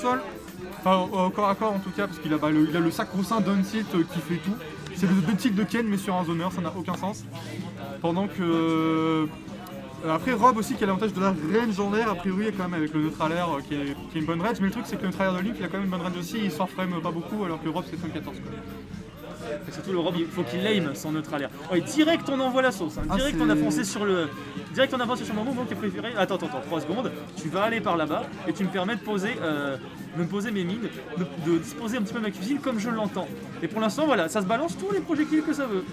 sol, enfin au corps à corps en tout cas, parce qu'il a, il a le sacro-saint down tilt qui fait tout. C'est le down tilt de Ken mais sur un zoner, ça n'a aucun sens. Pendant que... après Rob aussi qui a l'avantage de la range en l'air, a priori quand même avec le neutral air qui est une bonne range, mais le truc c'est que le neutral air de Link il a quand même une bonne range aussi, il sort frame pas beaucoup alors que Rob c'est 114. Et surtout le Rob, il faut qu'il aime son neutral air. Ouais, direct on envoie la sauce, hein. Direct on a foncé sur le... Direct on a foncé sur mon moment qui est préféré. Attends, 3 secondes, tu vas aller par là-bas et tu me permets de me poser mes mines, de disposer un petit peu ma cuisine comme je l'entends. Et pour l'instant voilà, ça se balance tous les projectiles que ça veut.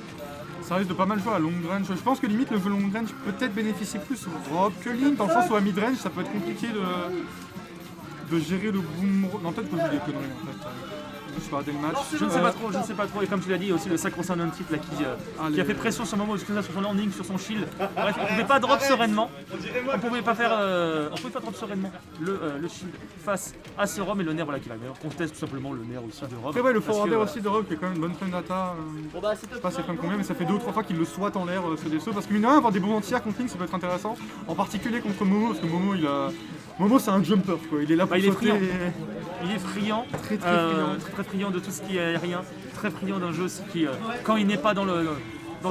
Ça risque de pas mal jouer à long range. Je pense que limite le long range peut-être bénéficie plus Rob que Link, dans le sens où à mid range ça peut être compliqué de gérer le boom. Non, peut-être que je dis des conneries en fait. Je sais pas, des matchs. Je ne sais pas trop, et comme tu l'as dit, il y a aussi le sacro-saint d'un titre qui a fait pression sur le moment, sur son landing, sur son shield. Bref, on ne pouvait pas drop sereinement. On pouvait pas drop sereinement le shield face à ce Rob et le nerf voilà, qui va. On conteste tout simplement le nerf aussi de Rob. Après ouais, le forwarder aussi de Rob qui est quand même une bonne frame data. Je sais pas c'est comme combien, mais ça fait 2 ou 3 fois qu'il le swat en l'air ce DSO. Parce que mine de rien, avoir des bons entières contre Link ça peut être intéressant. En particulier contre Momo, parce que Momo Momo c'est un jumper quoi, il est là pour sauter. Il est friand, très friand de tout ce qui est aérien, très friand d'un jeu aussi qui, quand il n'est pas dans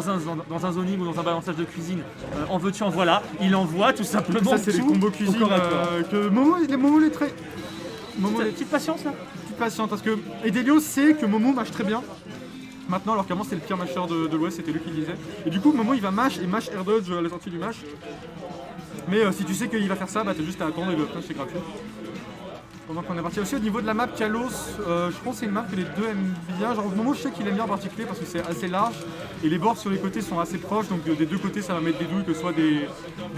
un zoning ou dans un balançage de cuisine, en veux-tu en voilà, il envoie tout simplement. Ça c'est les combos cuisine que Momo il est très... Petite patience là. Petite patience parce que Edelios sait que Momo mâche très bien. Maintenant alors qu'avant c'était le pire mâcheur de l'Ouest, c'était lui qui disait. Et du coup Momo il va mâche et mâche air dodge à la sortie du mâche. Mais si tu sais qu'il va faire ça, bah t'as juste à attendre et le punch c'est gratuit. Pendant qu'on est parti aussi au niveau de la map Kalos, je pense que c'est une map que les deux aiment bien. Genre au moment je sais qu'il aime bien en particulier parce que c'est assez large et les bords sur les côtés sont assez proches, donc des deux côtés ça va mettre des douilles, que ce soit des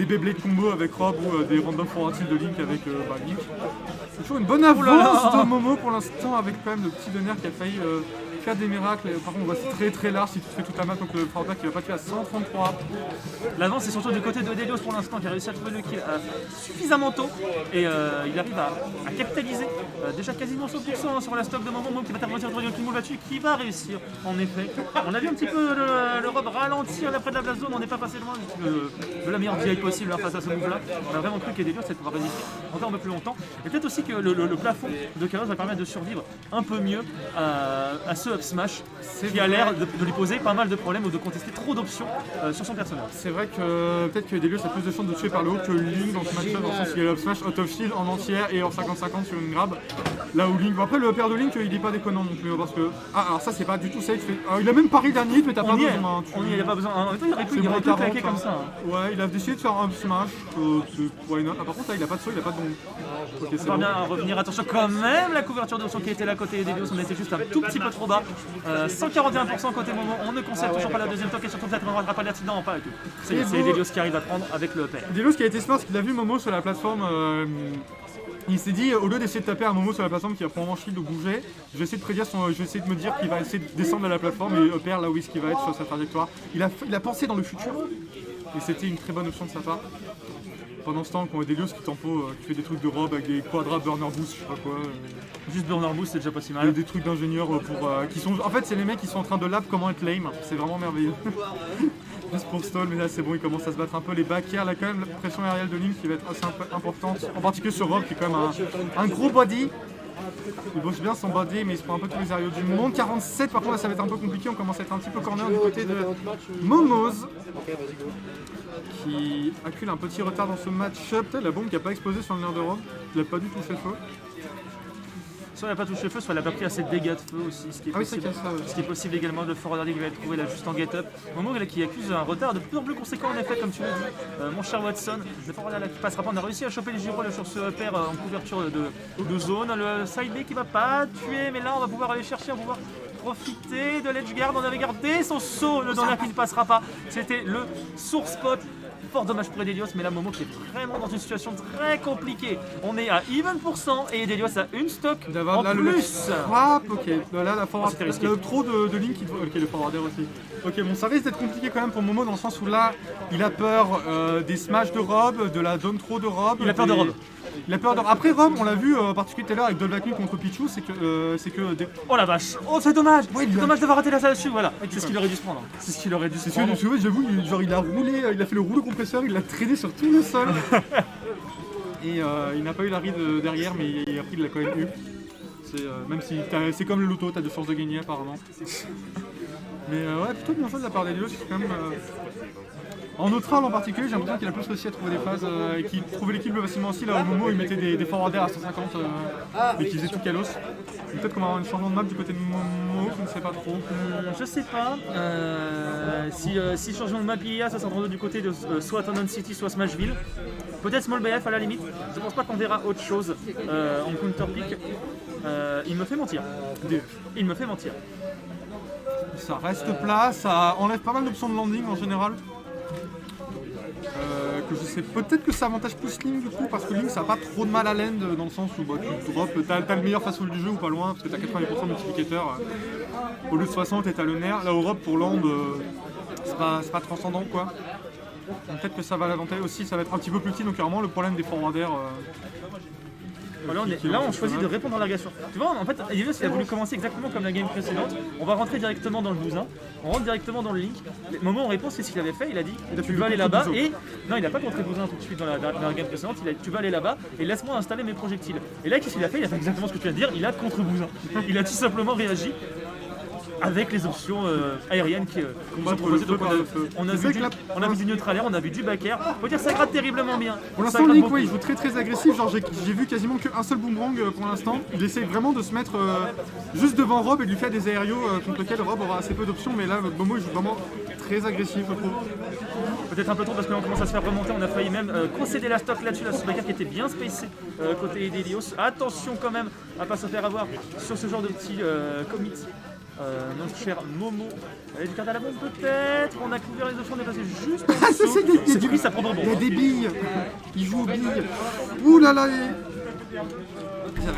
Beyblade combo avec Rob ou des random forward tilt de Link avec Link. C'est toujours une bonne avance de Momo pour l'instant avec quand même le petit Donner qui a failli faire des miracles. Par contre on voit c'est très large si tu fais toute la map, donc le forward qui va pas tuer à 133. L'avance est surtout du côté de Delios pour l'instant qui a réussi à trouver le kill suffisamment tôt et il arrive à capitaliser déjà quasiment 100% sur la stock de Momo qui va intervenir autour du kill move là-dessus qui va réussir en effet. On a vu un petit peu le Rob ralentir d'après de la blast zone, on n'est pas passé loin de la meilleure DI possible face à ce move là. On a vraiment cru que Delios allait pouvoir résister encore un peu plus longtemps et peut-être aussi que le plafond de Kalos va permettre de survivre un peu mieux à ce up smash qui a l'air de lui poser pas mal de problèmes ou de contester trop d'options sur son personnage. C'est vrai que peut-être que Delios a plus de chances de tuer par le haut que Link dans ce match-là, dans le sens qu'il y a le smash out of shield en entière et en 50-50 sur une grab. Là où Link, bon après le paire de Link il est pas déconnant non plus parce que... Ah alors ça c'est pas du tout safe, il a même pari dernier mais t'as pas besoin. On y a pas besoin, en même temps il aurait pu claquer comme ça. Ouais il a décidé de faire un smash, why not. Ah par contre là il a pas de saut, il a pas de bombe. On va bien revenir, attention quand même la couverture d'option qui était là côté Delios, on était juste un tout petit peu trop bas. 141% côté Momo, on ne concède toujours pas la deuxième toque et surtout peut-être on ne rattrape pas l'accident, pas avec eux. C'est Delios qui arrive à prendre avec le pair. Delios qui a été smart parce qu'il a vu Momo sur la plateforme, il s'est dit au lieu d'essayer de taper un Momo sur la plateforme qui a probablement shield ou bouger, je vais essayer de me dire qu'il va essayer de descendre de la plateforme et pair là où est-ce qu'il va être sur sa trajectoire. Il a pensé dans le futur et c'était une très bonne option de sa part. Pendant ce temps, quand Delios qui fait des trucs de Rob avec des quadra burner boost, je sais pas quoi. Juste burner boost, c'est déjà pas si mal. Des trucs d'ingénieurs qui sont. En fait, c'est les mecs qui sont en train de lab comment être lame. C'est vraiment merveilleux. Juste pour stall, mais là c'est bon, il commence à se battre un peu. Les back air, là quand même, la pression aérienne de Link qui va être assez importante. En particulier sur Rob qui est quand même un gros body. Il bosse bien son body, mais il se prend un peu tous les aériaux du monde. 47, par contre, là ça va être un peu compliqué. On commence à être un petit peu corner du côté de Momoz, qui accule un petit retard dans ce match-up. La bombe qui n'a pas explosé sur le nerf de Rob, il n'a pas du tout fait le feu. Soit il n'a pas touché le feu, soit il n'a pas pris assez de dégâts de feu aussi, ce qui est possible également de forwarder qui va être trouvé là juste en get-up. Momo qui accuse un retard de plus en plus conséquent en effet, comme tu l'as dit, mon cher Watson. Le forwarder là qui passera pas, on a réussi à choper les gyros sur ce pair en couverture de zone. Le side B qui va pas tuer, mais là on va pouvoir aller chercher, on va pouvoir profiter de l'edge guard. On avait gardé son saut, le donner qui ne passera pas. C'était le source spot. Fort dommage pour Delios, mais là Momo qui est vraiment dans une situation très compliquée. On est à even % et Delios a une stock en là, plus. Ok, là la forward, il y a trop de lignes qui... Ok, le forwarder aussi. Ok, bon ça risque d'être compliqué quand même pour Momo dans le sens où là, il a peur des smash de Rob, de la down throw de Rob. Il a peur de Rob. Il a peur de... Après Rob, on l'a vu en particulier tout à l'heure avec Double Knee contre Pichu, c'est que... Oh la vache. Oh c'est dommage. Ouais, c'est dommage d'avoir raté la salle dessus, voilà. C'est ce qu'il aurait dû se prendre. C'est ce qu'il aurait dû se prendre. J'avoue, il a roulé, il a fait le rouleau compresseur, il l'a traîné sur tout le sol. Et il n'a pas eu la ride derrière, mais après il l'a quand même eu. Même si c'est comme le loto, t'as de chances de gagner apparemment. Mais ouais, plutôt bien joué de la part d'Elios, c'est quand même... En neutral en particulier, j'ai l'impression qu'il a plus réussi à trouver des phases et qu'il trouvait l'équipe facilement aussi là au moment où il mettait des forwarders à 150 et qu'il faisait tout calos. Peut-être qu'on va avoir un changement de map du côté de Momo, je ne sais pas trop. Je sais pas. Si changement de map il y a, ça sera du côté de soit Tandon City, soit Smashville. Peut-être Small BF à la limite. Je pense pas qu'on verra autre chose en counter-pick. Il me fait mentir. Il me fait mentir. Ça reste plat, ça enlève pas mal d'options de landing en général. Que je sais, peut-être que ça avantage plus Link du coup, parce que Link ça a pas trop de mal à land dans le sens où tu drops, t'as le meilleur face-full du jeu ou pas loin, parce que t'as 80% de multiplicateur au lieu de 60 et t'as le nerf. Là Europe pour land, c'est pas transcendant quoi. Donc, peut-être que ça va l'avantager aussi, ça va être un petit peu plus petit, donc clairement le problème des forwarders. Là, on choisit de répondre à l'agression. Tu vois, en fait, Elios il a voulu commencer exactement comme la game précédente. On va rentrer directement dans le bousin, on rentre directement dans le link. Le moment où on répond, c'est ce qu'il avait fait. Il a dit tu vas aller là-bas et. Non, il n'a pas contré bousin tout de suite dans la game précédente. Il a dit tu vas aller là-bas et laisse-moi installer mes projectiles. Et là, qu'est-ce qu'il a fait? Il a fait exactement ce que tu viens de dire. Il a contre bousin. Il a tout simplement réagi avec les options aériennes qui nous sont proposées. Donc on a vu du neutral air, on a vu du back air. Faut dire que ça gratte terriblement bien. Pour l'instant, Link, il joue très très agressif. Genre, j'ai vu quasiment qu'un seul boomerang pour l'instant. Il essaye vraiment de se mettre juste devant Rob et de lui faire des aériaux contre lesquels Rob aura assez peu d'options. Mais là, Momo, il joue vraiment très agressif, je trouve. Peut-être un peu trop parce que là on commence à se faire remonter, on a failli même concéder la stock là-dessus, la Subaker qui était bien spacée côté d'Elios. Attention quand même à pas se faire avoir sur ce genre de petit commit. Notre cher Momo, elle a du carte à la bombe peut-être, on a couvert les options, on est passé juste en dessous. C'est du ça prend bon. Il y a des billes, il joue aux billes. Ouh là là,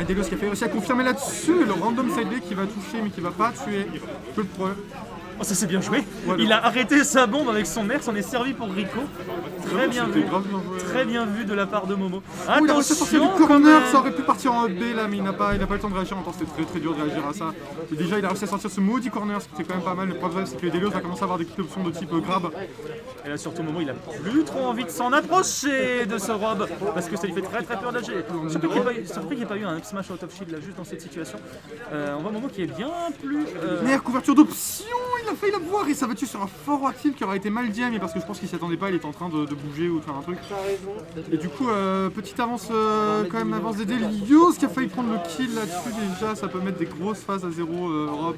Delios qui a fait réussi à confirmer là-dessus, le random side B qui va toucher mais qui va pas tuer. Peu de problème. Oh, ça c'est bien joué. Ouais, il a arrêté sa bombe avec son air, s'en est servi pour Rico. Très bien vu. Très bien vu de la part de Momo. Attention, il a réussi à sortir du corner, ça aurait pu partir en B là, mais il n'a pas le temps de réagir. En temps, c'était très dur de réagir à ça. Et déjà, il a réussi à sortir ce maudit corner, ce qui était quand même pas mal. Le problème, c'est que Delios va commencer à avoir des petites options de type grab. Et là, surtout, Momo, il a plus trop envie de s'en approcher de ce Rob parce que ça lui fait très très peur d'agir. Surtout qu'il n'y a pas eu un up smash out of shield là, juste dans cette situation. On voit Momo qui est bien plus. Merde, couverture d'options, il a failli la voir et ça va tuer sur un fort active qui aurait été mal dit, mais parce que je pense qu'il s'y attendait pas, il était en train de bouger ou de faire un truc. Et du coup, petite avance, quand même, avance des Delios qui a failli prendre le kill là-dessus déjà, ça peut mettre des grosses phases à 0 Europe.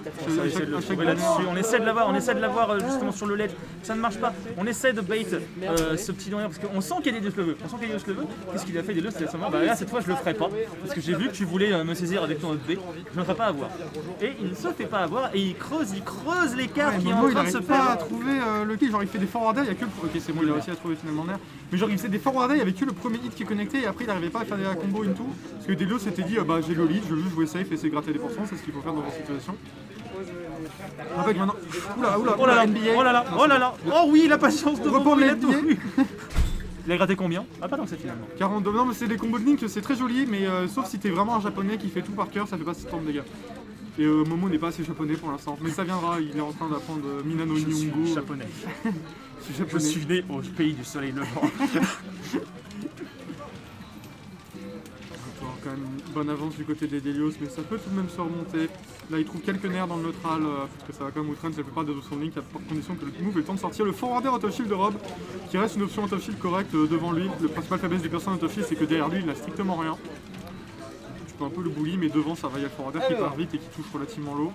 On essaie de l'avoir justement sur le ledge, ça ne marche pas. On essaie de bait ce petit derrière parce qu'on sent qu'Elios le veut. Qu'est-ce qu'il a fait Delios? Là, cette fois, je le ferai pas parce que j'ai vu que tu voulais me saisir avec ton B, je ne ferai pas avoir. Et il ne se fait pas avoir et il creuse l'écart qui est en train de se faire. Il n'arrive pas à trouver le kill, genre il fait des forwarders, il y a que le... Ok, c'est bon, il a réussi à trouver finalement nerf. Mais genre il faisait des forwarders, il y avait que le premier hit qui est connecté et après il n'arrivait pas à faire des combos into. Parce que Delios s'était dit bah j'ai le lead, je veux juste jouer safe et essayer de gratter des pourcents, c'est ce qu'il faut faire dans cette situation. Avec maintenant. Oh oui, la patience de Momo, il a tout. Il a gratté combien? Ah, pas tant que c'est finalement. 42, non mais c'est des combos de Link, c'est très joli, mais sauf si t'es vraiment un japonais qui fait tout par cœur, ça fait pas tant de dégâts. Et Momo n'est pas assez japonais pour l'instant, mais ça viendra, il est en train d'apprendre Minano Nihongo. Je suis japonais. Je suis né au pays du soleil levant. Quand même une bonne avance du côté des Delios, mais ça peut tout de même se remonter. Là, il trouve quelques nerfs dans le neutral, parce que ça va quand même outrun, ça fait pas de son Link, à condition que le move ait le temps de sortir. Le forwarder out of shield de Rob, qui reste une option out of shield correcte devant lui. Le principal faiblesse des personnes out of shield, c'est que derrière lui, il n'a strictement rien. Tu peux un peu le bully, mais devant, ça va, il y a le forwarder qui part vite et qui touche relativement low.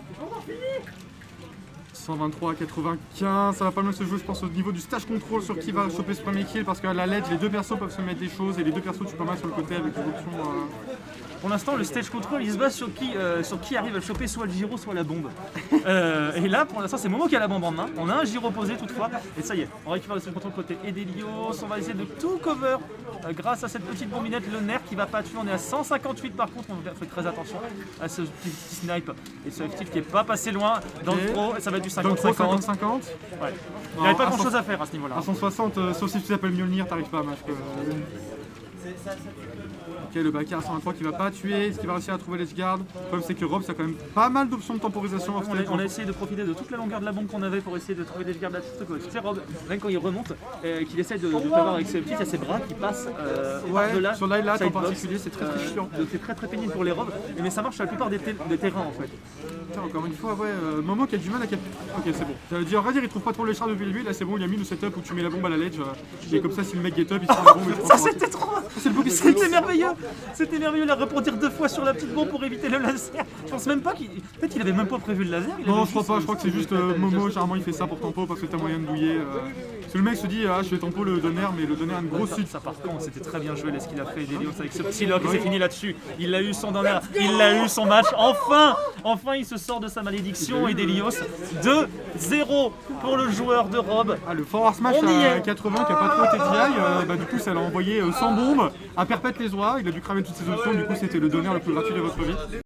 123 à 95, ça va pas mal se jouer je pense au niveau du stage control sur qui va choper ce premier kill parce qu'à la ledge les deux persos peuvent se mettre des choses et les deux persos tu peux mal sur le côté avec des options. Pour l'instant le stage control il se base sur qui arrive à choper soit le gyro soit la bombe. Et là pour l'instant c'est Momo qui a la bombe en main, on a un gyro posé toutefois et ça y est, on récupère le stage control côté Delios, on va essayer de tout cover grâce à cette petite bombinette, le nerf qui va pas tuer, on est à 158 par contre, on fait très attention à ce petit snipe et ce actif qui est pas passé loin dans le pro et ça va être du 50-50. Ouais. Il n'y avait pas grand chose à faire à ce niveau là. À 160, sauf si tu t'appelles Mjolnir, t'arrives pas à match. Ok, le backer à 123 qui va pas tuer, est-ce qu'il va réussir à trouver l'edge guard? Le problème c'est que Rob, ça a quand même pas mal d'options de temporisation. On a essayé de profiter de toute la longueur de la bombe qu'on avait pour essayer de trouver des gardes à toute gauche. Tu sais, Rob, même quand il remonte, qu'il essaie de t'avoir avec ses petits, il y a ses bras qui passent par-delà. Sur l'highlight en particulier, c'est très chiant. C'est très pénible pour les Robs, mais ça marche sur la plupart des terrains en fait. Putain, encore une fois, Momo qui a du mal à capter. Ok, c'est bon. J'allais dire, on va dire, il trouve pas trop les chars depuis le début. Là, c'est bon, il a mis le setup où tu mets la bombe à la ledge. Et comme ça, si le mec get up, il se prend la bombe. Ça, c'était trop. C'était merveilleux. C'était merveilleux, la rebondir 2 fois sur la petite bombe pour éviter le laser. Je pense même pas qu'il. Peut-être qu'il avait même pas prévu le laser. Non, je crois pas. Je crois que c'est juste Momo. Généralement, il fait ça pour tempo parce que t'as moyen de douiller. Parce que le mec se dit, je vais tempo le donner, mais le donner a une grosse suite. Ça, par contre, c'était très bien joué, là, ce qu'il a fait, Delios, avec ce petit lock. C'est fini là-dessus. Il a eu son donner. Il a eu son match. Enfin, il se sort de sa malédiction. Et Delios, 2-0 pour le joueur de Rob. Ah, le forward smash à 80 qui a pas trop été DI, du coup ça l'a envoyé sans bombe à perpète les oies, il a dû cramer toutes ses options, du coup c'était le donner le plus gratuit de votre vie.